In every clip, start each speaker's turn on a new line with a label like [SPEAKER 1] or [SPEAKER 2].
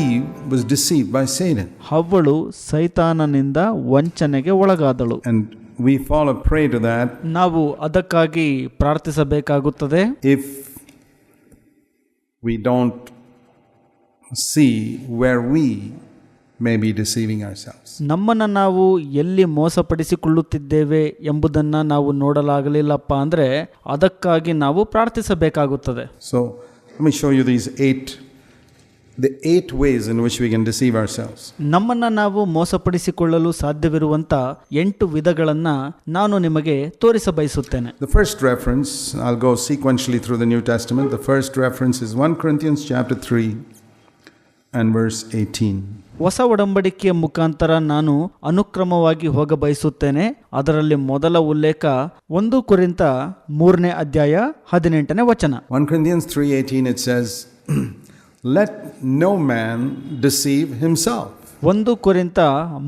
[SPEAKER 1] Eve was deceived by Satan.
[SPEAKER 2] ಹವ್ವಳು ಸೈತಾನನಿಂದ ವಂಚನೆಗೆ ಒಳಗಾದಳು.
[SPEAKER 1] And we fall a prey to that.
[SPEAKER 2] ನಾವು ಅದಕ್ಕಾಗಿ ಪ್ರಾರ್ಥಿಸಬೇಕಾಗುತ್ತದೆ.
[SPEAKER 1] If we don't see where we may be deceiving ourselves.
[SPEAKER 2] ನಮ್ಮನ್ನು ನಾವು ಎಲ್ಲಿ ಮೋಸಪಡಿಸಿಕೊಳ್ಳುತ್ತಿದ್ದೇವೆ ಎಂಬುದನ್ನು ನಾವು ನೋಡಲಾಗಲಿಲ್ಲಪ್ಪ ಅಂದರೆ ಅದಕ್ಕಾಗಿ ನಾವು ಪ್ರಾರ್ಥಿಸಬೇಕಾಗುತ್ತದೆ.
[SPEAKER 1] So let me show you the eight ways in which we can deceive ourselves.
[SPEAKER 2] ನಮ್ಮನ್ನು ನಾವು ಮೋಸಪಡಿಸಿಕೊಳ್ಳಲು ಸಾಧ್ಯವಿರುವಂಥ 8 ವಿಧಗಳನ್ನು ನಾನು ನಿಮಗೆ ತೋರಿಸಬಯಸುತ್ತೇನೆ.
[SPEAKER 1] The first reference, I'll go sequentially through the New Testament. The first reference is 1 Corinthians chapter 3 and verse 18.
[SPEAKER 2] ಹೊಸ ಒಡಂಬಡಿಕೆಯ ಮುಖಾಂತರ ನಾನು ಅನುಕ್ರಮವಾಗಿ ಹೋಗಬಯಸುತ್ತೇನೆ. ಅದರಲ್ಲಿ ಮೊದಲ ಉಲ್ಲೇಖ 1 ಕೊರಿಂಥ 3ನೇ ಅಧ್ಯಾಯ 18ನೇ ವಚನ.
[SPEAKER 1] 1 Corinthians 3:18 it says, let no man deceive himself.
[SPEAKER 2] 1 ಕೊರಿಂಥ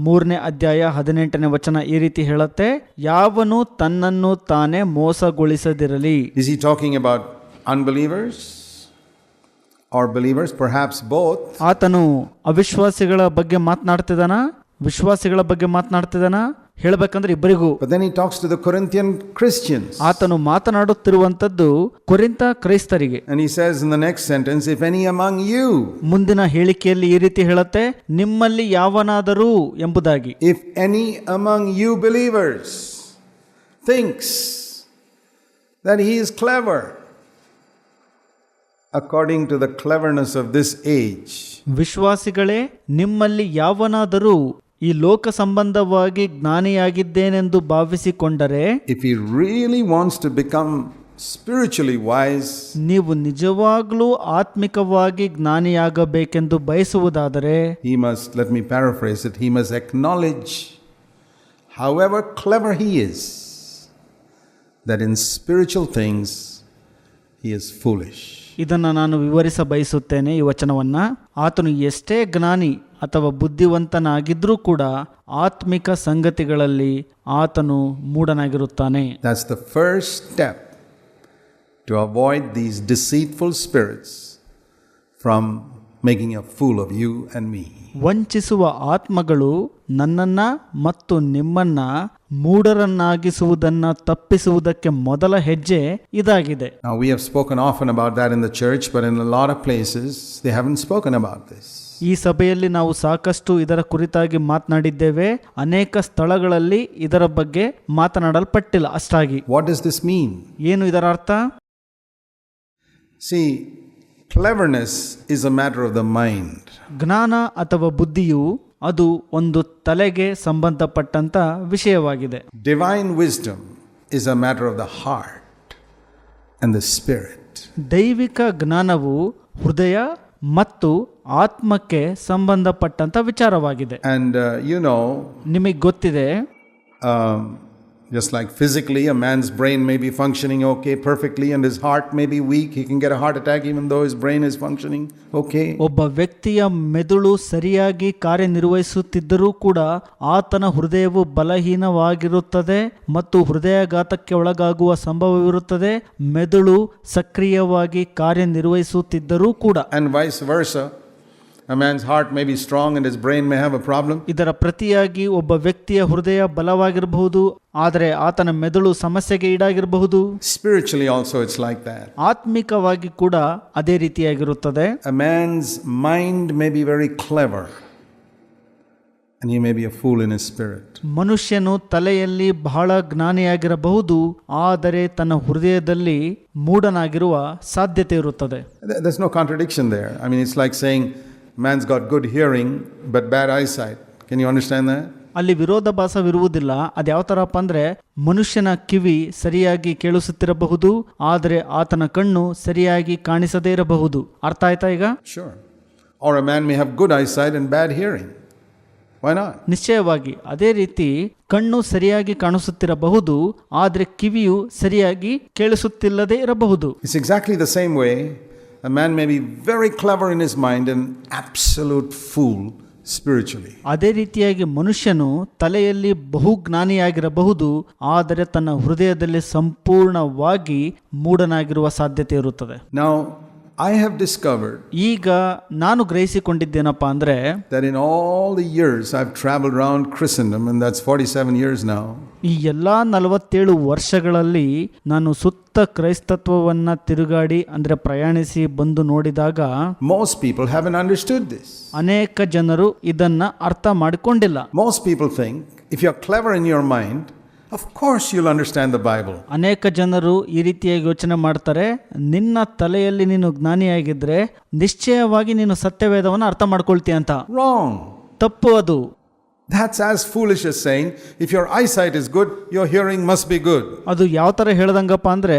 [SPEAKER 2] 3ನೇ ಅಧ್ಯಾಯ 18ನೇ ವಚನ ಈ ರೀತಿ ಹೇಳುತ್ತೆ, ಯಾವನು ತನ್ನನ್ನು ತಾನೇ ಮೋಸಗೊಳಿಸದಿರಲಿ.
[SPEAKER 1] Is he talking about unbelievers or believers? Perhaps both.
[SPEAKER 2] ಆತನು ಅವಿಶ್ವಾಸಿಗಳ ಬಗ್ಗೆ ಮಾತನಾಡ್ತಿದ್ದಾನ, ವಿಶ್ವಾಸಿಗಳ ಬಗ್ಗೆ ಮಾತನಾಡ್ತಿದ್ದಾನ? ಹೇಳಬೇಕಂದ್ರೆ ಇಬ್ಬರಿಗೂ.
[SPEAKER 1] But then he talks to the Corinthian Christians.
[SPEAKER 2] ಆತನು ಮಾತನಾಡುತ್ತಿರುವಂತದ್ದು ಕೊರಿಂಥ ಕ್ರೈಸ್ತರಿಗೆ.
[SPEAKER 1] And he says in the next sentence, if any among you.
[SPEAKER 2] ಮುಂದಿನ ಹೇಳಿಕೆಯಲ್ಲಿ ಈ ರೀತಿ ಹೇಳುತ್ತೆ, ನಿಮ್ಮಲ್ಲಿ ಯಾವನಾದರೂ ಎಂಬುದಾಗಿ.
[SPEAKER 1] If any among you believers thinks that he is clever according to the cleverness of this age.
[SPEAKER 2] ವಿಶ್ವಾಸಿಗಳೇ, ನಿಮ್ಮಲ್ಲಿ ಯಾವನಾದರೂ ಈ ಲೋಕ ಸಂಬಂಧವಾಗಿ ಜ್ಞಾನಿಯಾಗಿದ್ದೇನೆಂದು ಭಾವಿಸಿಕೊಂಡರೆ,
[SPEAKER 1] if he really wants to become spiritually wise,
[SPEAKER 2] ನೀವು ನಿಜವಾಗ್ಲೂ ಆತ್ಮಿಕವಾಗಿ ಜ್ಞಾನಿಯಾಗಬೇಕೆಂದು ಬಯಸುವುದಾದರೆ,
[SPEAKER 1] he must, let me paraphrase it, he must acknowledge, however clever he is, that in spiritual things he is foolish.
[SPEAKER 2] ಇದನ್ನು ನಾನು ವಿವರಿಸ ಬಯಸುತ್ತೇನೆ ಈ ವಚನವನ್ನ. ಆತನು ಎಷ್ಟೇ ಜ್ಞಾನಿ ಅಥವಾ ಬುದ್ಧಿವಂತನಾಗಿದ್ರೂ ಕೂಡ ಆತ್ಮಿಕ ಸಂಗತಿಗಳಲ್ಲಿ ಆತನು ಮೂಢನಾಗಿರುತ್ತಾನೆ.
[SPEAKER 1] That's the first step to avoid these deceitful spirits from making a fool of you and me.
[SPEAKER 2] ವಂಚಿಸುವ ಆತ್ಮಗಳು ನನ್ನನ್ನ ಮತ್ತು ನಿಮ್ಮನ್ನ ಮೂಢರನ್ನಾಗಿಸುವುದನ್ನ ತಪ್ಪಿಸುವುದಕ್ಕೆ ಮೊದಲ ಹೆಜ್ಜೆ ಇದಾಗಿದೆ.
[SPEAKER 1] Now we have spoken often about that in the church, but in a lot of places they haven't spoken about this.
[SPEAKER 2] ಈ ಸಭೆಯಲ್ಲಿ ನಾವು ಸಾಕಷ್ಟು ಇದರ ಕುರಿತಾಗಿ ಮಾತನಾಡಿದ್ದೇವೆ. ಅನೇಕ ಸ್ಥಳಗಳಲ್ಲಿ ಇದರ ಬಗ್ಗೆ ಮಾತನಾಡಲ್ಪಟ್ಟಿಲ್ಲ ಅಷ್ಟಾಗಿ.
[SPEAKER 1] What does this mean?
[SPEAKER 2] ಏನು ಇದರ ಅರ್ಥ?
[SPEAKER 1] See, cleverness is a matter of the mind.
[SPEAKER 2] ಜ್ಞಾನ ಅಥವಾ ಬುದ್ಧಿಯು ಅದು ಒಂದು ತಲೆಗೆ ಸಂಬಂಧಪಟ್ಟಂತ ವಿಷಯವಾಗಿದೆ.
[SPEAKER 1] Divine wisdom is a matter of the heart and the spirit.
[SPEAKER 2] ದೈವಿಕ ಜ್ಞಾನವು ಹೃದಯ ಮತ್ತು ಆತ್ಮಕ್ಕೆ ಸಂಬಂಧಪಟ್ಟಂತ ವಿಚಾರವಾಗಿದೆ.
[SPEAKER 1] And
[SPEAKER 2] ನಿಮಗೆ ಗೊತ್ತಿದೆ,
[SPEAKER 1] just like physically a man's brain may be functioning okay perfectly and his heart may be weak, he can get a heart attack even though his brain is functioning okay.
[SPEAKER 2] ಒಬ್ಬ ವ್ಯಕ್ತಿಯ ಮೆದುಳು ಸರಿಯಾಗಿ ಕಾರ್ಯನಿರ್ವಹಿಸುತ್ತಿದ್ದರೂ ಕೂಡ ಆತನ ಹೃದಯವು ಬಲಹೀನವಾಗಿರುತ್ತದೆ ಮತ್ತು ಹೃದಯಾಘಾತಕ್ಕೆ ಒಳಗಾಗುವ ಸಂಭವವಿರುತ್ತದೆ. ಮೆದುಳು ಸಕ್ರಿಯವಾಗಿ ಕಾರ್ಯನಿರ್ವಹಿಸುತ್ತಿದ್ದರೂ ಕೂಡ.
[SPEAKER 1] And vice versa, a man's heart may be strong and his brain may have a problem.
[SPEAKER 2] ಇದರ ಪ್ರತಿಯಾಗಿ ಒಬ್ಬ ವ್ಯಕ್ತಿಯ ಹೃದಯ ಬಲವಾಗಿರಬಹುದು, ಆದರೆ ಆತನ ಮೆದುಳು ಸಮಸ್ಯೆಗೆ ಈಡಾಗಿರಬಹುದು.
[SPEAKER 1] Spiritually also it's like that.
[SPEAKER 2] ಆತ್ಮಿಕವಾಗಿ ಕೂಡ ಅದೇ ರೀತಿಯಾಗಿರುತ್ತದೆ.
[SPEAKER 1] A man's mind may be very clever and he may be a fool in his spirit.
[SPEAKER 2] ಮನುಷ್ಯನು ತಲೆಯಲ್ಲಿ ಬಹಳ ಜ್ಞಾನಿಯಾಗಿರಬಹುದು, ಆದರೆ ತನ್ನ ಹೃದಯದಲ್ಲಿ ಮೂಢನಾಗಿರುವ ಸಾಧ್ಯತೆ ಇರುತ್ತದೆ.
[SPEAKER 1] There's no contradiction there. I mean, it's like saying man's got good hearing but bad eyesight. Can you understand that?
[SPEAKER 2] ಅಲ್ಲಿ ವಿರೋಧಾಭಾಸವಿರುವುದಿಲ್ಲ. ಅದು ಯಾವ ಥರಪ್ಪ ಅಂದರೆ, ಮನುಷ್ಯನ ಕಿವಿ ಸರಿಯಾಗಿ ಕೇಳಿಸುತ್ತಿರಬಹುದು, ಆದರೆ ಆತನ ಕಣ್ಣು ಸರಿಯಾಗಿ ಕಾಣಿಸದೇ ಇರಬಹುದು. ಅರ್ಥ ಆಯ್ತಾ ಈಗ?
[SPEAKER 1] Sure. Or a man may have good eyesight and bad hearing. Why not?
[SPEAKER 2] ನಿಶ್ಚಯವಾಗಿ ಅದೇ ರೀತಿ ಕಣ್ಣು ಸರಿಯಾಗಿ ಕಾಣಿಸುತ್ತಿರಬಹುದು, ಆದರೆ ಕಿವಿಯು ಸರಿಯಾಗಿ ಕೇಳಿಸುತ್ತಿಲ್ಲದೆ ಇರಬಹುದು.
[SPEAKER 1] It's exactly the same way. A man may be very clever in his mind and absolute fool spiritually.
[SPEAKER 2] ಅದೇ ರೀತಿಯಾಗಿ ಮನುಷ್ಯನು ತಲೆಯಲ್ಲಿ ಬಹುಜ್ಞಾನಿಯಾಗಿರಬಹುದು, ಆದರೆ ತನ್ನ ಹೃದಯದಲ್ಲಿ ಸಂಪೂರ್ಣವಾಗಿ ಮೂಢನಾಗಿರುವ ಸಾಧ್ಯತೆ ಇರುತ್ತದೆ.
[SPEAKER 1] Now, I have discovered
[SPEAKER 2] ಈಗ ನಾನು ಗ್ರಹಿಸಿಕೊಂಡಿದ್ದೇನಪ್ಪ ಅಂದ್ರೆ
[SPEAKER 1] that in all the years I've traveled around Christendom, and that's 47 years now,
[SPEAKER 2] ಈ ಎಲ್ಲಾ 47 ವರ್ಷಗಳಲ್ಲಿ ನಾನು ಸುತ್ತ ಕ್ರೈಸ್ತತ್ವವನ್ನ ತಿರುಗಾಡಿ ಅಂದ್ರೆ ಪ್ರಯಾಣಿಸಿ ಬಂದು ನೋಡಿದಾಗ
[SPEAKER 1] most people haven't understood this.
[SPEAKER 2] ಅನೇಕ ಜನರು ಇದನ್ನ ಅರ್ಥ ಮಾಡಿಕೊಂಡಿಲ್ಲ.
[SPEAKER 1] Most people think if you're clever in your mind, of course you'll understand the Bible.
[SPEAKER 2] ಅನೇಕ ಜನರು ಈ ರೀತಿಯಾಗಿ ಯೋಚನೆ ಮಾಡ್ತಾರೆ, ನಿನ್ನ ತಲೆಯಲ್ಲಿ ನೀನು ಜ್ಞಾನಿಯಾಗಿದ್ರೆ ನಿಶ್ಚಯವಾಗಿ ನೀನು ಸತ್ಯವೇದವನ್ನು ಅರ್ಥ ಮಾಡ್ಕೊಳ್ತೀಯ ಅಂತ.
[SPEAKER 1] Wrong.
[SPEAKER 2] ತಪ್ಪು ಅದು.
[SPEAKER 1] That's as foolish as saying if your eyesight is good, your hearing must be good.
[SPEAKER 2] ಅದು ಯಾವ ತರ ಹೇಳ್ದಂಗಪ್ಪ ಅಂದ್ರೆ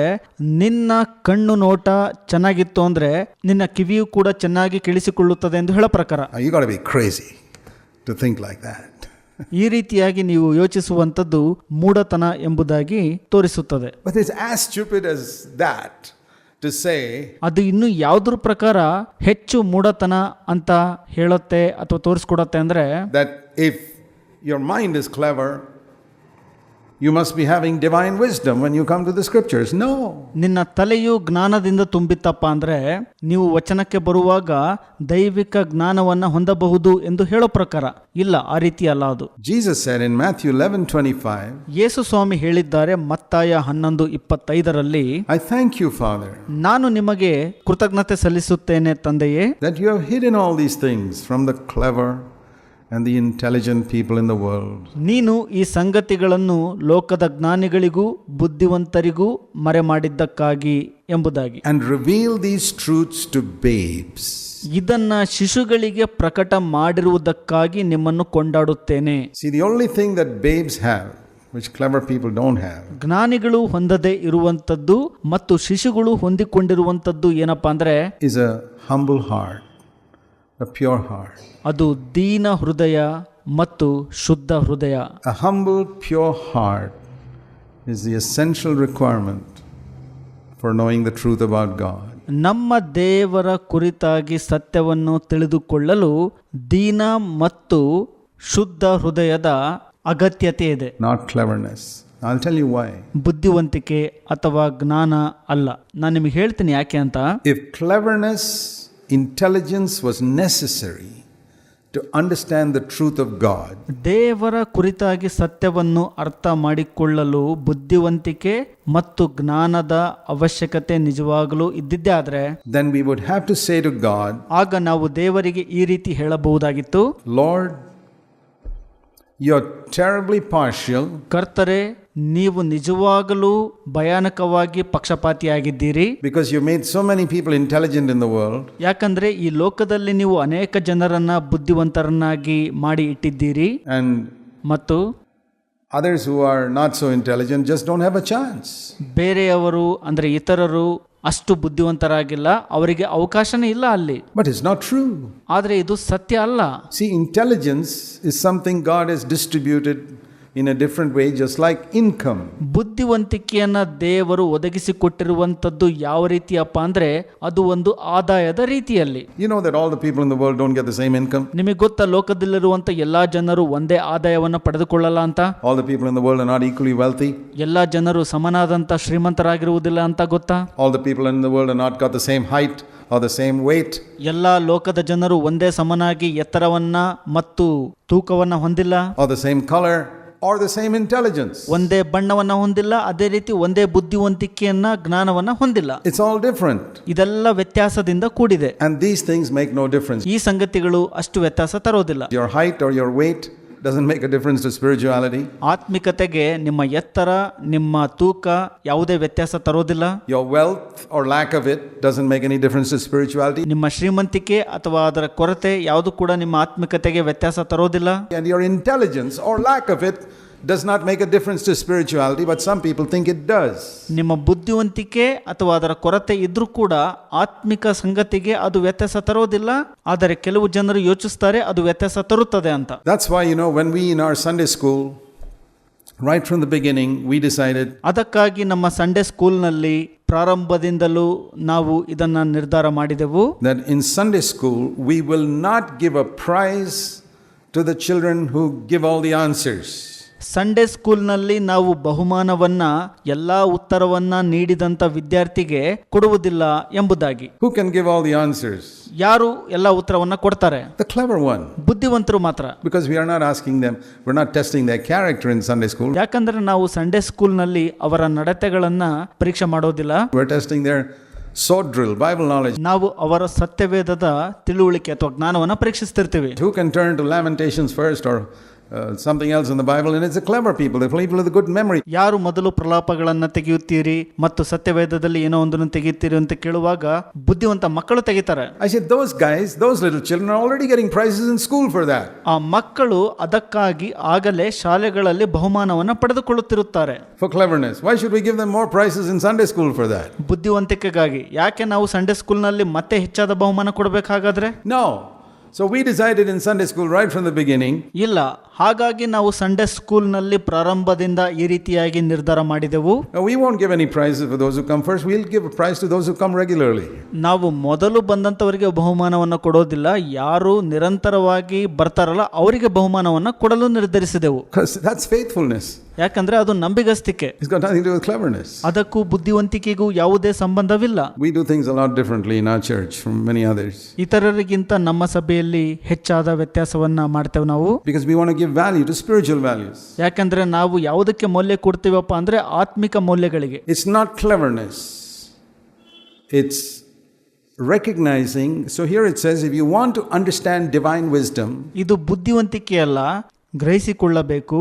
[SPEAKER 2] ನಿನ್ನ ಕಣ್ಣು ನೋಟ ಚೆನ್ನಾಗಿತ್ತು ಅಂದ್ರೆ ನಿನ್ನ ಕಿವಿಯು ಕೂಡ ಚೆನ್ನಾಗಿ ಕೇಳಿಸಿಕೊಳ್ಳುತ್ತದೆ ಎಂದು ಹೇಳೋ ಪ್ರಕಾರ.
[SPEAKER 1] You got to be crazy to think like that.
[SPEAKER 2] ಈ ರೀತಿಯಾಗಿ ನೀವು ಯೋಚಿಸುವಂಥದ್ದು ಮೂಢತನ ಎಂಬುದಾಗಿ ತೋರಿಸುತ್ತದೆ.
[SPEAKER 1] But it's as stupid as that to say
[SPEAKER 2] ಅದು ಇನ್ನು ಯಾವುದ್ರ ಪ್ರಕಾರ ಹೆಚ್ಚು ಮೂಢತನ ಅಂತ ಹೇಳುತ್ತೆ ಅಥವಾ ತೋರಿಸ್ಕೊಡತ್ತೆ ಅಂದ್ರೆ
[SPEAKER 1] that if your mind is clever, you must be having divine wisdom when you come to the scriptures. No.
[SPEAKER 2] ನಿನ್ನ ತಲೆಯು ಜ್ಞಾನದಿಂದ ತುಂಬಿತ್ತಪ್ಪ ಅಂದ್ರೆ ನೀವು ವಚನಕ್ಕೆ ಬರುವಾಗ ದೈವಿಕ ಜ್ಞಾನವನ್ನ ಹೊಂದಬಹುದು ಎಂದು ಹೇಳೋ ಪ್ರಕಾರ ಇಲ್ಲ, ಆ ರೀತಿ ಅಲ್ಲ ಅದು.
[SPEAKER 1] Jesus said in Matthew 11:25,
[SPEAKER 2] ಯೇಸು ಸ್ವಾಮಿ ಹೇಳಿದ್ದಾರೆ ಮತ್ತಾಯ 11:25ರಲ್ಲಿ,
[SPEAKER 1] I thank you, Father,
[SPEAKER 2] ನಾನು ನಿಮಗೆ ಕೃತಜ್ಞತೆ ಸಲ್ಲಿಸುತ್ತೇನೆ ತಂದೆಯೇ,
[SPEAKER 1] that you have hidden all these things from the clever and the intelligent people in the world.
[SPEAKER 2] ನೀನು ಈ ಸಂಗತಿಗಳನ್ನು ಲೋಕದ ಜ್ಞಾನಿಗಳಿಗೂ ಬುದ್ಧಿವಂತರಿಗೂ ಮರೆಮಾಡಿದ್ದಕ್ಕಾಗಿ ಎಂಬುದಾಗಿ,
[SPEAKER 1] and reveal these truths to babes.
[SPEAKER 2] ಇದನ್ನ ಶಿಶುಗಳಿಗೆ ಪ್ರಕಟ ಮಾಡಿರುವುದಕ್ಕಾಗಿ ನಿಮ್ಮನ್ನು ಕೊಂಡಾಡುತ್ತೇನೆ.
[SPEAKER 1] See, the only thing that babes have, which clever people don't have,
[SPEAKER 2] ಜ್ಞಾನಿಗಳು ಹೊಂದದೇ ಇರುವಂತದ್ದು ಮತ್ತು ಶಿಶುಗಳು ಹೊಂದಿಕೊಂಡಿರುವಂತದ್ದು ಏನಪ್ಪಾ ಅಂದ್ರೆ
[SPEAKER 1] is a humble heart, a pure heart.
[SPEAKER 2] ಅದು ದೀನ ಹೃದಯ ಮತ್ತು ಶುದ್ಧ ಹೃದಯ.
[SPEAKER 1] A humble, pure heart is the essential requirement for knowing the truth about God.
[SPEAKER 2] ನಮ್ಮ ದೇವರ ಕುರಿತಾಗಿ ಸತ್ಯವನ್ನು ತಿಳಿದುಕೊಳ್ಳಲು ದೀನ ಮತ್ತು ಶುದ್ಧ ಹೃದಯದ ಅಗತ್ಯತೆ ಇದೆ.
[SPEAKER 1] Not cleverness. I'll tell you why.
[SPEAKER 2] ಬುದ್ಧಿವಂತಿಕೆ ಅಥವಾ ಜ್ಞಾನ ಅಲ್ಲ. ನಾನು ನಿಮಗೆ ಹೇಳ್ತೀನಿ ಯಾಕೆ ಅಂತ.
[SPEAKER 1] If cleverness, intelligence was necessary to understand the truth of God,
[SPEAKER 2] ದೇವರ ಕುರಿತಾಗಿ ಸತ್ಯವನ್ನು ಅರ್ಥ ಮಾಡಿಕೊಳ್ಳಲು ಬುದ್ಧಿವಂತಿಕೆ ಮತ್ತು ಜ್ಞಾನದ ಅವಶ್ಯಕತೆ ನಿಜವಾಗಲೂ ಇದ್ದಿದ್ದೇ ಆದ್ರೆ,
[SPEAKER 1] then we would have to say to God,
[SPEAKER 2] ಆಗ ನಾವು ದೇವರಿಗೆ ಈ ರೀತಿ ಹೇಳಬಹುದಾಗಿತ್ತು,
[SPEAKER 1] Lord, you're terribly partial.
[SPEAKER 2] ಕರ್ತರೇ, ನೀವು ನಿಜವಾಗಲೂ ಭಯಾನಕವಾಗಿ ಪಕ್ಷಪಾತಿಯಾಗಿದ್ದೀರಿ.
[SPEAKER 1] Because you made so many people intelligent in the world.
[SPEAKER 2] ಯಾಕಂದ್ರೆ ಈ ಲೋಕದಲ್ಲಿ ನೀವು ಅನೇಕ ಜನರನ್ನ ಬುದ್ಧಿವಂತರನ್ನಾಗಿ ಮಾಡಿ ಇಟ್ಟಿದ್ದೀರಿ,
[SPEAKER 1] And
[SPEAKER 2] ಮತ್ತು
[SPEAKER 1] others who are not so intelligent just don't have a chance.
[SPEAKER 2] ಬೇರೆಯವರು ಅಂದ್ರೆ ಇತರರು ಅಷ್ಟು ಬುದ್ಧಿವಂತರಾಗಿಲ್ಲ, ಅವರಿಗೆ ಅವಕಾಶನೇ ಇಲ್ಲ ಅಲ್ಲಿ.
[SPEAKER 1] But it's not true.
[SPEAKER 2] ಆದ್ರೆ ಇದು ಸತ್ಯ ಅಲ್ಲ.
[SPEAKER 1] See, intelligence is something God has distributed in a different way, just like income.
[SPEAKER 2] ಬುದ್ಧಿವಂತಿಕೆಯನ್ನ ದೇವರು ಒದಗಿಸಿಕೊಟ್ಟಿರುವಂತದ್ದು ಯಾವ ರೀತಿಯಪ್ಪ ಅಂದ್ರೆ ಅದು ಒಂದು ಆದಾಯದ ರೀತಿಯಲ್ಲಿ.
[SPEAKER 1] You know that all the people in the world don't get the same income.
[SPEAKER 2] ನಿಮಗೆ ಗೊತ್ತಾ ಲೋಕದಲ್ಲಿರುವಂತ ಎಲ್ಲಾ ಜನರು ಒಂದೇ ಆದಾಯವನ್ನು ಪಡೆದುಕೊಳ್ಳಲ್ಲ ಅಂತ.
[SPEAKER 1] All the people in the world are not equally wealthy.
[SPEAKER 2] ಎಲ್ಲಾ ಜನರು ಸಮನಾದಂತ ಶ್ರೀಮಂತರಾಗಿರುವುದಿಲ್ಲ ಅಂತ ಗೊತ್ತಾ.
[SPEAKER 1] All the people in the world are not got the same height or the same weight.
[SPEAKER 2] ಎಲ್ಲಾ ಲೋಕದ ಜನರು ಒಂದೇ ಸಮನಾಗಿ ಎತ್ತರವನ್ನ ಮತ್ತು ತೂಕವನ್ನ ಹೊಂದಿಲ್ಲ,
[SPEAKER 1] Or the same color or the same intelligence.
[SPEAKER 2] ಒಂದೇ ಬಣ್ಣವನ್ನ ಹೊಂದಿಲ್ಲ, ಅದೇ ರೀತಿ ಒಂದೇ ಬುದ್ಧಿವಂತಿಕೆಯನ್ನ ಜ್ಞಾನವನ್ನ ಹೊಂದಿಲ್ಲ.
[SPEAKER 1] It's all different.
[SPEAKER 2] ಇದೆಲ್ಲ ವ್ಯತ್ಯಾಸದಿಂದ ಕೂಡಿದೆ.
[SPEAKER 1] And these things make no difference.
[SPEAKER 2] ಈ ಸಂಗತಿಗಳು ಅಷ್ಟು ವ್ಯತ್ಯಾಸ ತರೋದಿಲ್ಲ.
[SPEAKER 1] Your height or your weight doesn't make a difference to spirituality.
[SPEAKER 2] ಆತ್ಮಿಕತೆಗೆ ನಿಮ್ಮ ಎತ್ತರ, ನಿಮ್ಮ ತೂಕ ಯಾವುದೇ ವ್ಯತ್ಯಾಸ ತರೋದಿಲ್ಲ.
[SPEAKER 1] Your wealth or lack of it doesn't make any difference to spirituality.
[SPEAKER 2] ನಿಮ್ಮ ಶ್ರೀಮಂತಿಕೆ ಅಥವಾ ಅದರ ಕೊರತೆ ಯಾವುದು ಕೂಡ ನಿಮ್ಮ ಆತ್ಮಿಕತೆಗೆ ವ್ಯತ್ಯಾಸ ತರೋದಿಲ್ಲ.
[SPEAKER 1] And your intelligence or lack of it does not make a difference to spirituality, but some people think it does.
[SPEAKER 2] ನಿಮ್ಮ ಬುದ್ಧಿವಂತಿಕೆ ಅಥವಾ ಅದರ ಕೊರತೆ ಇದ್ರೂ ಕೂಡ ಆತ್ಮಿಕ ಸಂಗತಿಗೆ ಅದು ವ್ಯತ್ಯಾಸ ತರೋದಿಲ್ಲ, ಆದರೆ ಕೆಲವು ಜನರು ಯೋಚಿಸ್ತಾರೆ ಅದು ವ್ಯತ್ಯಾಸ ತರುತ್ತದೆ ಅಂತ.
[SPEAKER 1] That's why, when we in our Sunday school, right from the beginning, we decided,
[SPEAKER 2] ಅದಕ್ಕಾಗಿ ನಮ್ಮ ಸಂಡೇ ಸ್ಕೂಲ್ನಲ್ಲಿ ಪ್ರಾರಂಭದಿಂದಲೂ ನಾವು ಇದನ್ನ ನಿರ್ಧಾರ ಮಾಡಿದೆವು,
[SPEAKER 1] that in Sunday school we will not give a prize to the children who give all the answers.
[SPEAKER 2] Sunday ಸ್ಕೂಲ್ನಲ್ಲಿ ನಾವು ಬಹುಮಾನವನ್ನ ಎಲ್ಲಾ ಉತ್ತರವನ್ನ ನೀಡಿದಂತ ವಿದ್ಯಾರ್ಥಿಗೆ ಕೊಡುವುದಿಲ್ಲ ಎಂಬುದಾಗಿ.
[SPEAKER 1] Who can give all the answers?
[SPEAKER 2] ಯಾರು ಎಲ್ಲ ಉತ್ತರವನ್ನ ಕೊಡ್ತಾರೆ?
[SPEAKER 1] The clever one.
[SPEAKER 2] ಬುದ್ಧಿವಂತರು ಮಾತ್ರ.
[SPEAKER 1] Because we are not asking them, we're not testing their character in Sunday school.
[SPEAKER 2] ಯಾಕಂದ್ರೆ ನಾವು ಸಂಡೇ ಸ್ಕೂಲ್ನಲ್ಲಿ ಅವರ ನಡತೆಗಳನ್ನ ಪರೀಕ್ಷೆ ಮಾಡೋದಿಲ್ಲ.
[SPEAKER 1] We're testing their sword drill, Bible knowledge.
[SPEAKER 2] ನಾವು ಅವರ ಸತ್ಯವೇದದ ತಿಳುವಳಿಕೆ ಅಥವಾ ಜ್ಞಾನವನ್ನ ಪರೀಕ್ಷಿಸ್ತಿರ್ತೀವಿ.
[SPEAKER 1] Who can turn to Lamentations first or something else in the Bible? And it's the clever people, the people with a good memory.
[SPEAKER 2] ಯಾರು ಮೊದಲು ಪ್ರಲಾಪಗಳನ್ನ ತೆಗೆಯುತ್ತೀರಿ ಮತ್ತು ಸತ್ಯವೇದದಲ್ಲಿ ಏನೋ ಒಂದನ್ನು ತೆಗೆಯುತ್ತೀರಿ ಅಂತ ಕೇಳುವಾಗ ಬುದ್ಧಿವಂತ ಮಕ್ಕಳು ತೆಗಿತಾರೆ.
[SPEAKER 1] I said those guys, those little children are already getting prizes in school for that.
[SPEAKER 2] ಆ ಮಕ್ಕಳು ಅದಕ್ಕಾಗಿ ಆಗಲೇ ಶಾಲೆಗಳಲ್ಲಿ ಬಹುಮಾನವನ್ನ ಪಡೆದುಕೊಳ್ಳುತ್ತಿರುತ್ತಾರೆ.
[SPEAKER 1] For cleverness. Why should we give them more prizes in Sunday school for that?
[SPEAKER 2] ಬುದ್ಧಿವಂತಿಕೆಗಾಗಿ ಯಾಕೆ ನಾವು ಸಂಡೇ ಸ್ಕೂಲ್ನಲ್ಲಿ ಮತ್ತೆ ಹೆಚ್ಚಾದ ಬಹುಮಾನ ಕೊಡಬೇಕಾಗಾದ್ರೆ?
[SPEAKER 1] No. So we decided in Sunday school right from the beginning.
[SPEAKER 2] ಇಲ್ಲ, ಹಾಗಾಗಿ ನಾವು ಸಂಡೇ ಸ್ಕೂಲ್ನಲ್ಲಿ ಪ್ರಾರಂಭದಿಂದ ಈ ರೀತಿಯಾಗಿ ನಿರ್ಧಾರ ಮಾಡಿದೆವು.
[SPEAKER 1] We won't give any prizes for those who come first. We'll give a prize to those who come regularly.
[SPEAKER 2] ನಾವು ಮೊದಲು ಬಂದಂತವರಿಗೆ ಬಹುಮಾನವನ್ನು ಕೊಡೋದಿಲ್ಲ, ಯಾರು ನಿರಂತರವಾಗಿ ಬರ್ತಾರಲ್ಲ ಅವರಿಗೆ ಬಹುಮಾನವನ್ನು ಕೊಡಲು ನಿರ್ಧರಿಸಿದೆವು.
[SPEAKER 1] That's faithfulness.
[SPEAKER 2] ಯಾಕಂದ್ರೆ ಅದು ನಂಬಿಗಸ್ತಿಕೆ.
[SPEAKER 1] It's got nothing to do with cleverness.
[SPEAKER 2] ಅದಕ್ಕೂ ಬುದ್ಧಿವಂತಿಕೆಗೂ ಯಾವುದೇ ಸಂಬಂಧವಿಲ್ಲ.
[SPEAKER 1] We do things a lot differently in our church from many others.
[SPEAKER 2] ಇತರರಿಗಿಂತ ನಮ್ಮ ಸಭೆಯಲ್ಲಿ ಹೆಚ್ಚಾದ ವ್ಯತ್ಯಾಸವನ್ನ ಮಾಡ್ತೇವೆ ನಾವು.
[SPEAKER 1] Because we want to give value to spiritual values.
[SPEAKER 2] ಯಾಕಂದ್ರೆ ನಾವು ಯಾವುದಕ್ಕೆ ಮೌಲ್ಯ ಕೊಡ್ತೀವಪ್ಪ ಅಂದ್ರೆ ಆತ್ಮಿಕ ಮೌಲ್ಯಗಳಿಗೆ.
[SPEAKER 1] It's not cleverness. It's recognizing. So here it says, if you want to understand divine wisdom,
[SPEAKER 2] ಇದು ಬುದ್ಧಿವಂತಿಕೆ ಅಲ್ಲ, ಗ್ರಹಿಸಿಕೊಳ್ಳಬೇಕು.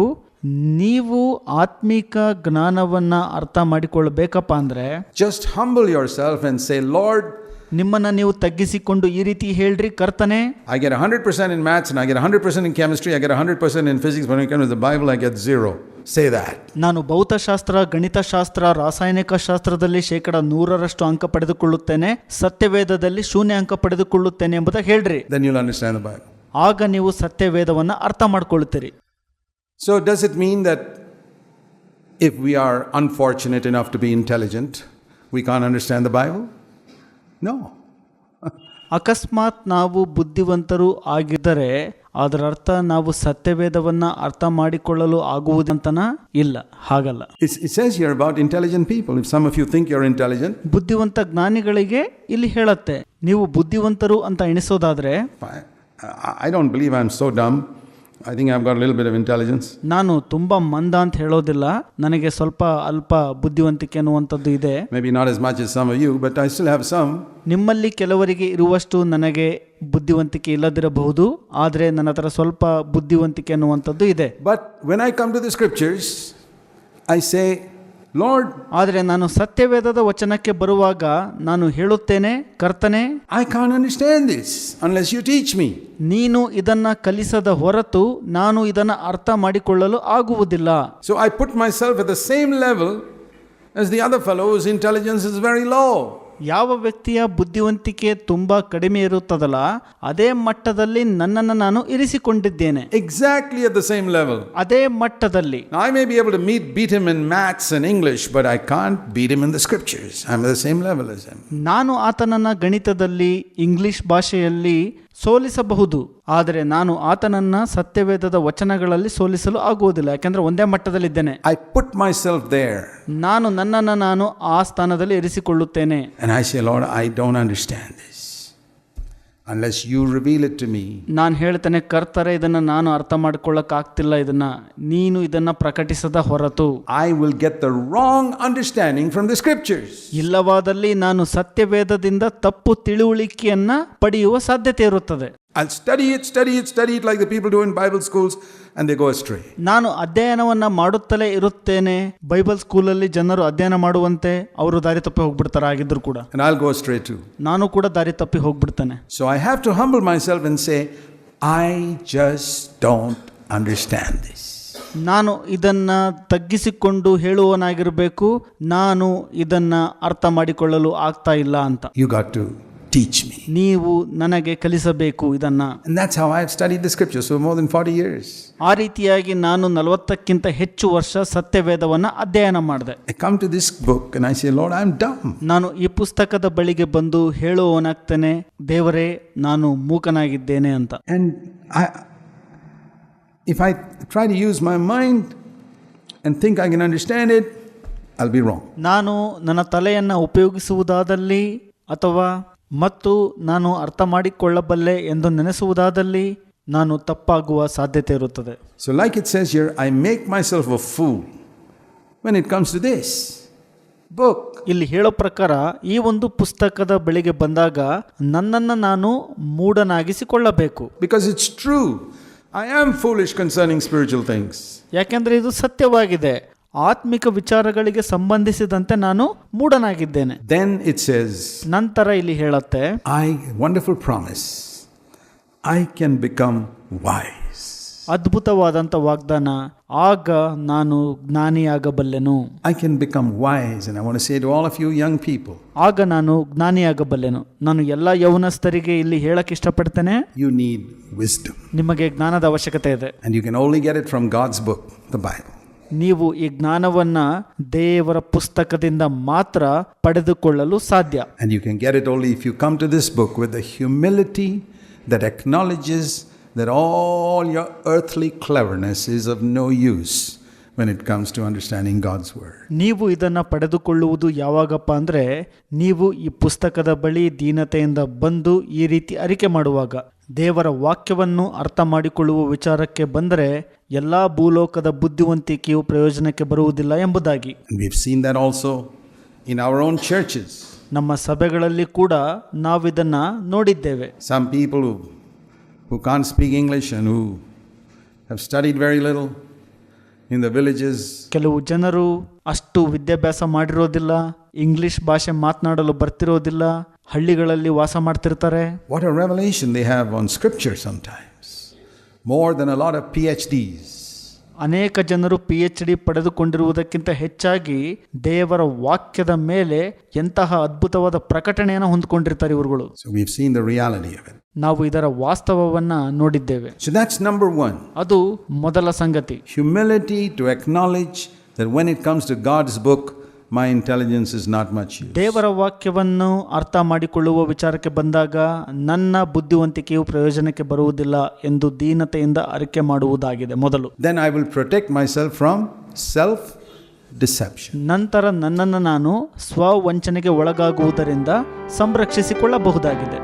[SPEAKER 2] ನೀವು ಆತ್ಮಿಕ ಜ್ಞಾನವನ್ನ ಅರ್ಥ ಮಾಡಿಕೊಳ್ಳಬೇಕಪ್ಪ ಅಂದ್ರೆ
[SPEAKER 1] just humble yourself and say, Lord,
[SPEAKER 2] ನಿಮ್ಮನ್ನ ನೀವು ತಗ್ಗಿಸಿಕೊಂಡು ಈ ರೀತಿ ಹೇಳ್ರಿ, ಕರ್ತನೆ,
[SPEAKER 1] I get 100% in maths and I get 100% in chemistry, I get 100% in physics, but when it comes to the Bible I get 0. Say that.
[SPEAKER 2] ನಾನು ಭೌತಶಾಸ್ತ್ರ, ಗಣಿತಶಾಸ್ತ್ರ, ರಾಸಾಯನಿಕ ಶಾಸ್ತ್ರದಲ್ಲಿ 100% ಅಂಕ ಪಡೆದುಕೊಳ್ಳುತ್ತೇನೆ, ಸತ್ಯವೇದದಲ್ಲಿ 0 ಅಂಕ ಪಡೆದುಕೊಳ್ಳುತ್ತೇನೆ ಎಂಬುದಾಗಿ ಹೇಳ್ರಿ.
[SPEAKER 1] Then you'll understand the Bible.
[SPEAKER 2] ಆಗ ನೀವು ಸತ್ಯವೇದವನ್ನ ಅರ್ಥ ಮಾಡ್ಕೊಳ್ಳುತ್ತೀರಿ.
[SPEAKER 1] So does it mean that if we are unfortunate enough to be intelligent, we can't understand the Bible? No.
[SPEAKER 2] ಅಕಸ್ಮಾತ್ ನಾವು ಬುದ್ಧಿವಂತರು ಆಗಿದ್ದರೆ ಅದರ ಅರ್ಥ ನಾವು ಸತ್ಯವೇದವನ್ನ ಅರ್ಥ ಮಾಡಿಕೊಳ್ಳಲು ಆಗುವುದಂತನ? ಇಲ್ಲ, ಹಾಗಲ್ಲ.
[SPEAKER 1] It says here about intelligent people. If some of you think you're intelligent,
[SPEAKER 2] ಬುದ್ಧಿವಂತ ಜ್ಞಾನಿಗಳಿಗೆ ಇಲ್ಲಿ ಹೇಳುತ್ತೆ, ನೀವು ಬುದ್ಧಿವಂತರು ಅಂತ ಎಣಿಸೋದಾದ್ರೆ,
[SPEAKER 1] I don't believe I'm so dumb. I think I've got a little bit of intelligence.
[SPEAKER 2] ನಾನು ತುಂಬಾ ಮಂದ ಅಂತ ಹೇಳೋದಿಲ್ಲ, ನನಗೆ ಸ್ವಲ್ಪ ಅಲ್ಪ ಬುದ್ಧಿವಂತಿಕೆ ಅನ್ನುವಂಥದ್ದು ಇದೆ.
[SPEAKER 1] Maybe not as much as some of you, but I still have some.
[SPEAKER 2] ನಿಮ್ಮಲ್ಲಿ ಕೆಲವರಿಗೆ ಇರುವಷ್ಟು ನನಗೆ ಬುದ್ಧಿವಂತಿಕೆ ಇಲ್ಲದಿರಬಹುದು, ಆದರೆ ನನ್ನ ಹತ್ರ ಸ್ವಲ್ಪ ಬುದ್ಧಿವಂತಿಕೆ ಅನ್ನುವಂಥದ್ದು ಇದೆ.
[SPEAKER 1] But when I come to the scriptures, I say, Lord,
[SPEAKER 2] ಆದರೆ ನಾನು ಸತ್ಯವೇದದ ವಚನಕ್ಕೆ ಬರುವಾಗ ನಾನು ಹೇಳುತ್ತೇನೆ, ಕರ್ತನೆ,
[SPEAKER 1] I can't understand this unless you teach me.
[SPEAKER 2] ನೀನು ಇದನ್ನ ಕಲಿಸದ ಹೊರತು ನಾನು ಇದನ್ನ ಅರ್ಥ ಮಾಡಿಕೊಳ್ಳಲು ಆಗುವುದಿಲ್ಲ.
[SPEAKER 1] So I put myself at the same level as the other fellow whose intelligence is very low.
[SPEAKER 2] ಯಾವ ವ್ಯಕ್ತಿಯ ಬುದ್ಧಿವಂತಿಕೆ ತುಂಬಾ ಕಡಿಮೆ ಇರುತ್ತದಲ್ಲ, ಅದೇ ಮಟ್ಟದಲ್ಲಿ ನನ್ನನ್ನು ನಾನು ಇರಿಸಿಕೊಂಡಿದ್ದೇನೆ.
[SPEAKER 1] Exactly at the same level.
[SPEAKER 2] ಅದೇ ಮಟ್ಟದಲ್ಲಿ.
[SPEAKER 1] I may be able to beat him in maths and English, but I can't beat him in the scriptures. I'm at the same level as him.
[SPEAKER 2] ನಾನು ಆತನನ್ನ ಗಣಿತದಲ್ಲಿ, English ಭಾಷೆಯಲ್ಲಿ ಸೋಲಿಸಬಹುದು, ಆದರೆ ನಾನು ಆತನನ್ನ ಸತ್ಯವೇದದ ವಚನಗಳಲ್ಲಿ ಸೋಲಿಸಲು ಆಗುವುದಿಲ್ಲ, ಯಾಕಂದ್ರೆ ಒಂದೇ ಮಟ್ಟದಲ್ಲಿದ್ದೇನೆ.
[SPEAKER 1] I put myself there.
[SPEAKER 2] ನಾನು ನನ್ನನ್ನು ನಾನು ಆ ಸ್ಥಾನದಲ್ಲಿ ಇರಿಸಿಕೊಳ್ಳುತ್ತೇನೆ.
[SPEAKER 1] And I say, Lord, I don't understand this unless you reveal it to me.
[SPEAKER 2] ನಾನು ಹೇಳ್ತೇನೆ, ಕರ್ತರೆ, ಇದನ್ನ ನಾನು ಅರ್ಥ ಮಾಡ್ಕೊಳ್ಳಕ್ಕಾಗ್ತಿಲ್ಲ, ಇದನ್ನ ನೀನು ಇದನ್ನ ಪ್ರಕಟಿಸದ ಹೊರತು.
[SPEAKER 1] I will get the wrong understanding from the scriptures.
[SPEAKER 2] ಇಲ್ಲವಾದಲ್ಲಿ ನಾನು ಸತ್ಯವೇದದಿಂದ ತಪ್ಪು ತಿಳುವಳಿಕೆಯನ್ನ ಪಡೆಯುವ ಸಾಧ್ಯತೆ ಇರುತ್ತದೆ.
[SPEAKER 1] I'll study it like the people do in Bible schools and they go astray.
[SPEAKER 2] ನಾನು ಅಧ್ಯಯನವನ್ನ ಮಾಡುತ್ತಲೇ ಇರುತ್ತೇನೆ, ಬೈಬಲ್ ಸ್ಕೂಲಲ್ಲಿ ಜನರು ಅಧ್ಯಯನ ಮಾಡುವಂತೆ ಅವರು ದಾರಿ ತಪ್ಪಿ ಹೋಗ್ಬಿಡ್ತಾರೆ ಆಗಿದ್ರು ಕೂಡ.
[SPEAKER 1] And I'll go astray too.
[SPEAKER 2] ನಾನು ಕೂಡ ದಾರಿ ತಪ್ಪಿ ಹೋಗ್ಬಿಡ್ತೇನೆ.
[SPEAKER 1] So I have to humble myself and say, I just don't understand this.
[SPEAKER 2] ನಾನು ಇದನ್ನ ತಗ್ಗಿಸಿಕೊಂಡು ಹೇಳುವನಾಗಿರಬೇಕು, ನಾನು ಇದನ್ನ ಅರ್ಥ ಮಾಡಿಕೊಳ್ಳಲು ಆಗ್ತಾ ಇಲ್ಲ ಅಂತ.
[SPEAKER 1] You got to teach me.
[SPEAKER 2] ನೀವು ನನಗೆ ಕಲಿಸಬೇಕು ಇದನ್ನ.
[SPEAKER 1] And that's how I've studied the scriptures for more than 40 years.
[SPEAKER 2] ಆ ರೀತಿಯಾಗಿ ನಾನು 40ಕ್ಕಿಂತ ಹೆಚ್ಚು ವರ್ಷ ಸತ್ಯವೇದವನ್ನ ಅಧ್ಯಯನ ಮಾಡಿದೆ.
[SPEAKER 1] I come to this book and I say, Lord, I'm dumb.
[SPEAKER 2] ನಾನು ಈ ಪುಸ್ತಕದ ಬಳಿಗೆ ಬಂದು ಹೇಳುವವನಾಗ್ತೇನೆ, ದೇವರೇ, ನಾನು ಮೂಕನಾಗಿದ್ದೇನೆ ಅಂತ.
[SPEAKER 1] And if I try to use my mind, and think I can understand it, I'll be wrong.
[SPEAKER 2] ನಾನು ನನ್ನ ತಲೆಯನ್ನು ಉಪಯೋಗಿಸುವುದಾದಲ್ಲಿ ಅಥವಾ ಮತ್ತು ನಾನು ಅರ್ಥ ಮಾಡಿಕೊಳ್ಳಬಲ್ಲೆ ಎಂದು ನೆನೆಸುವುದಾದಲ್ಲಿ ನಾನು ತಪ್ಪಾಗುವ ಸಾಧ್ಯತೆ ಇರುತ್ತದೆ.
[SPEAKER 1] So like it says here, I make myself a fool when it comes to this book.
[SPEAKER 2] ಇಲ್ಲಿ ಹೇಳೋ ಪ್ರಕಾರ ಈ ಒಂದು ಪುಸ್ತಕದ ಬಳಿಗೆ ಬಂದಾಗ ನನ್ನನ್ನು ನಾನು ಮೂಢನಾಗಿಸಿಕೊಳ್ಳಬೇಕು.
[SPEAKER 1] Because it's true. I am foolish concerning spiritual things.
[SPEAKER 2] ಯಾಕೆಂದರೆ ಇದು ಸತ್ಯವಾಗಿದೆ. ಆತ್ಮಿಕ ವಿಚಾರಗಳಿಗೆ ಸಂಬಂಧಿಸಿದಂತೆ ನಾನು ಮೂಢನಾಗಿದ್ದೇನೆ.
[SPEAKER 1] Then it says,
[SPEAKER 2] ನಂತರ ಇಲ್ಲಿ ಹೇಳುತ್ತೆ,
[SPEAKER 1] wonderful promise, I can become wise.
[SPEAKER 2] ಅದ್ಭುತವಾದಂಥ ವಾಗ್ದಾನ, ಆಗ ನಾನು ಜ್ಞಾನಿಯಾಗಬಲ್ಲೆನು.
[SPEAKER 1] I can become wise, and I want to say to all of you young people,
[SPEAKER 2] ಆಗ ನಾನು ಜ್ಞಾನಿಯಾಗಬಲ್ಲೆನು. ನಾನು ಎಲ್ಲ ಯೌವನಸ್ಥರಿಗೆ ಇಲ್ಲಿ ಹೇಳಕ್ಕೆ ಇಷ್ಟಪಡ್ತೇನೆ,
[SPEAKER 1] you need wisdom.
[SPEAKER 2] ನಿಮಗೆ ಜ್ಞಾನದ ಅವಶ್ಯಕತೆ ಇದೆ.
[SPEAKER 1] And you can only get it from God's book, the Bible.
[SPEAKER 2] ನೀವು ಈ ಜ್ಞಾನವನ್ನ ದೇವರ ಪುಸ್ತಕದಿಂದ ಮಾತ್ರ ಪಡೆದುಕೊಳ್ಳಲು ಸಾಧ್ಯ.
[SPEAKER 1] And you can get it only if you come to this book with the humility that acknowledges that all your earthly cleverness is of no use when it comes to understanding God's word.
[SPEAKER 2] ನೀವು ಇದನ್ನು ಪಡೆದುಕೊಳ್ಳುವುದು ಯಾವಾಗಪ್ಪ ಅಂದರೆ, ನೀವು ಈ ಪುಸ್ತಕದ ಬಳಿ ದೀನತೆಯಿಂದ ಬಂದು ಈ ರೀತಿ ಅರಿಕೆ ಮಾಡುವಾಗ, ದೇವರ ವಾಕ್ಯವನ್ನು ಅರ್ಥ ಮಾಡಿಕೊಳ್ಳುವ ವಿಚಾರಕ್ಕೆ ಬಂದರೆ ಎಲ್ಲ ಭೂಲೋಕದ ಬುದ್ಧಿವಂತಿಕೆಯು ಪ್ರಯೋಜನಕ್ಕೆ ಬರುವುದಿಲ್ಲ ಎಂಬುದಾಗಿ.
[SPEAKER 1] And we've seen that also in our own churches.
[SPEAKER 2] ನಮ್ಮ ಸಭೆಗಳಲ್ಲಿ ಕೂಡ ನಾವಿದನ್ನು ನೋಡಿದ್ದೇವೆ.
[SPEAKER 1] Some people who can't speak English and who have studied very little in the villages.
[SPEAKER 2] ಕೆಲವು ಜನರು ಅಷ್ಟು ವಿದ್ಯಾಭ್ಯಾಸ ಮಾಡಿರೋದಿಲ್ಲ, ಇಂಗ್ಲಿಷ್ ಭಾಷೆ ಮಾತನಾಡಲು ಬರ್ತಿರೋದಿಲ್ಲ, ಹಳ್ಳಿಗಳಲ್ಲಿ ವಾಸ ಮಾಡ್ತಿರ್ತಾರೆ.
[SPEAKER 1] What a revelation they have on scripture sometimes, more than a lot of PhDs.
[SPEAKER 2] ಅನೇಕ ಜನರು PhD ಪಡೆದುಕೊಂಡಿರುವುದಕ್ಕಿಂತ ಹೆಚ್ಚಾಗಿ ದೇವರ ವಾಕ್ಯದ ಮೇಲೆ ಎಂತಹ ಅದ್ಭುತವಾದ ಪ್ರಕಟಣೆಯನ್ನು ಹೊಂದಿಕೊಂಡಿರ್ತಾರೆ ಇವರುಗಳು.
[SPEAKER 1] So we've seen the reality of it.
[SPEAKER 2] ನಾವು ಇದರ ವಾಸ್ತವವನ್ನು ನೋಡಿದ್ದೇವೆ.
[SPEAKER 1] So that's number one.
[SPEAKER 2] ಅದು ಮೊದಲ ಸಂಗತಿ.
[SPEAKER 1] Humility to acknowledge that when it comes to God's book, my intelligence is not much use.
[SPEAKER 2] ದೇವರ ವಾಕ್ಯವನ್ನು ಅರ್ಥ ಮಾಡಿಕೊಳ್ಳುವ ವಿಚಾರಕ್ಕೆ ಬಂದಾಗ ನನ್ನ ಬುದ್ಧಿವಂತಿಕೆಯು ಪ್ರಯೋಜನಕ್ಕೆ ಬರುವುದಿಲ್ಲ ಎಂದು ದೀನತೆಯಿಂದ ಅರಿಕೆ ಮಾಡುವುದಾಗಿದೆ ಮೊದಲು.
[SPEAKER 1] Then I will protect myself from self deception.
[SPEAKER 2] ನಂತರ ನನ್ನನ್ನು ನಾನು ಸ್ವವಂಚನೆಗೆ ಒಳಗಾಗುವುದರಿಂದ ಸಂರಕ್ಷಿಸಿಕೊಳ್ಳಬಹುದಾಗಿದೆ.